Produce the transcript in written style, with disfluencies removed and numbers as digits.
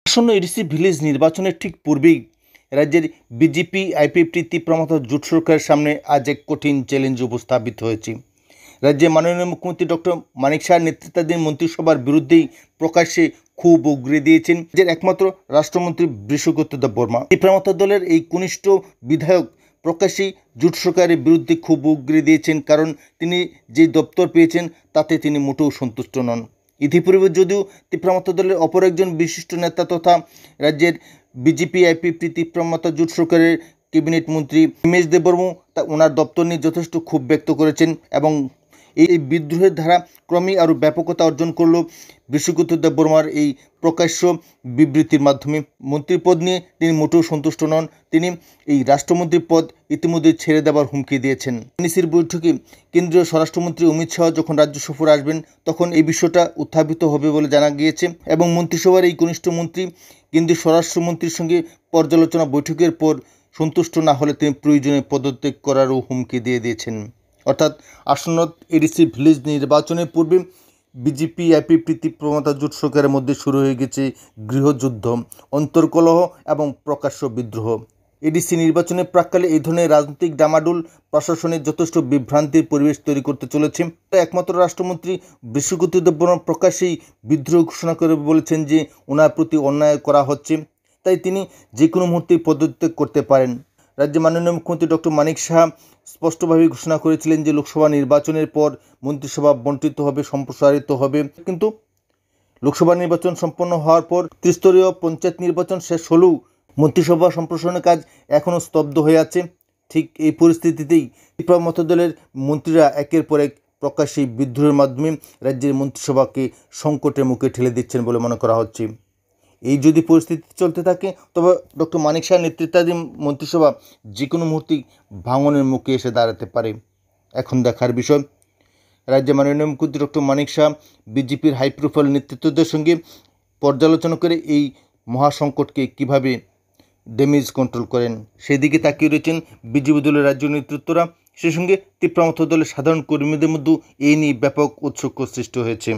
আসন্ন ADC village নির্বাচনের ঠিক পূর্বেই রাজ্যের বিজেপি আইপিএফটি তীব্রমত জোট সরকারের সামনে আজ এক কঠিন চ্যালেঞ্জ উপস্থাপিত হয়েছে। রাজ্যের মাননীয় মুখ্যমন্ত্রী ডক্টর মানিক সাহার নেতৃত্বাধীন মন্ত্রিসভার বিরুদ্ধেই প্রকাশ্যে ক্ষোভ উগরে দিয়েছেন যে একমাত্র রাষ্ট্রমন্ত্রী বৃষকোত্তর দেববর্মা। তীব্রমত দলের এই কনিষ্ঠ বিধায়ক প্রকাশ্যেই জোট সরকারের বিরুদ্ধে ক্ষোভ উগরে দিয়েছেন, কারণ তিনি যে দপ্তর পেয়েছেন তাতে তিনি মোটেও সন্তুষ্ট নন। ইতিপূর্বে যদিও তীব্রমত দলের অপর একজন বিশিষ্ট নেতা তথা রাজ্যের বিজেপি আইপিএফটি তীব্রমত জোট সরকারের ক্যাবিনেট মন্ত্রী হিমেশ দেববর্মা ওনার দপ্তর নিয়ে যথেষ্ট ক্ষোভ ব্যক্ত করেছেন এবং এই বিদ্রোহের ধারা ক্রমেই আরও ব্যাপকতা অর্জন করল বৃষকোত্তর দেববর্মার এই প্রকাশ্য বিবৃতির মাধ্যমে। মন্ত্রীপদ নিয়ে তিনি মোটেও সন্তুষ্ট নন। তিনি এই রাষ্ট্রমন্ত্রীর পদ ইতিমধ্যে ছেড়ে দেওয়ার হুমকি দিয়েছেন। এনইসির বৈঠকে কেন্দ্রীয় স্বরাষ্ট্রমন্ত্রী অমিত শাহ যখন রাজ্য সফরে আসবেন তখন এই বিষয়টা উত্থাপিত হবে বলে জানা গিয়েছে এবং মন্ত্রিসভার এই কনিষ্ঠ মন্ত্রী কেন্দ্রীয় স্বরাষ্ট্রমন্ত্রীর সঙ্গে পর্যালোচনা বৈঠকের পর সন্তুষ্ট না হলে তিনি প্রয়োজনে পদত্যাগ করারও হুমকি দিয়ে দিয়েছেন। অর্থাৎ আসন্ন এডিসি ভিলেজ নির্বাচনের পূর্বে বিজেপি আইপিএফটি তীব্রমত জোট সরকারের মধ্যে শুরু হয়ে গেছে গৃহযুদ্ধ, অন্তর্কলহ এবং প্রকাশ্য বিদ্রোহ। এডিসি নির্বাচনের প্রাক্কালে এই ধরনের রাজনৈতিক ডামাডোল প্রশাসনের যথেষ্ট বিভ্রান্তির পরিবেশ তৈরি করতে চলেছে। একমাত্র রাষ্ট্রমন্ত্রী বৃষকোত্তর দেববর্মা প্রকাশ্যেই বিদ্রোহ ঘোষণা করে বলেছেন যে ওনার প্রতি অন্যায় করা হচ্ছে, তাই তিনি যে কোনো মুহূর্তেই পদত্যাগ করতে পারেন। রাজ্যের মাননীয় মুখ্যমন্ত্রী ডক্টর মানিক সাহা স্পষ্টভাবে ঘোষণা করেছিলেন যে লোকসভা নির্বাচনের পর মন্ত্রিসভা বণ্টিত হবে, সম্প্রসারিত হবে। কিন্তু লোকসভা নির্বাচন সম্পন্ন হওয়ার পর ত্রিস্তরীয় পঞ্চায়েত নির্বাচন শেষ হলেও মন্ত্রিসভা সম্প্রসারণের কাজ এখনও স্তব্ধ হয়ে আছে। ঠিক এই পরিস্থিতিতেই তীব্রমত দলের মন্ত্রীরা একের পর এক প্রকাশ্যে বিদ্রোহের মাধ্যমে রাজ্যের মন্ত্রিসভাকে সংকটের মুখে ঠেলে দিচ্ছেন বলে মনে করা হচ্ছে। এই যদি পরিস্থিতি চলতে থাকে তবে ডক্টর মানিক শাহ নেতৃত্বাধীন মন্ত্রিসভা যে কোনো মুহূর্তেই ভাঙনের মুখে এসে দাঁড়াতে পারে। এখন দেখার বিষয় রাজ্যের মাননীয় মুখ্যমন্ত্রী ডক্টর মানিক শাহ বিজেপির হাই প্রোফাইল নেতৃত্বদের সঙ্গে পর্যালোচনা করে এই মহাসংকটকে কীভাবে ড্যামেজ কন্ট্রোল করেন সেদিকে তাকিয়ে রয়েছেন বিজেপি দলের রাজ্য নেতৃত্বরা। সেই সঙ্গে তীব্রমত দলের সাধারণ কর্মীদের মধ্যেও এই নিয়ে ব্যাপক উৎসুক সৃষ্টি হয়েছে।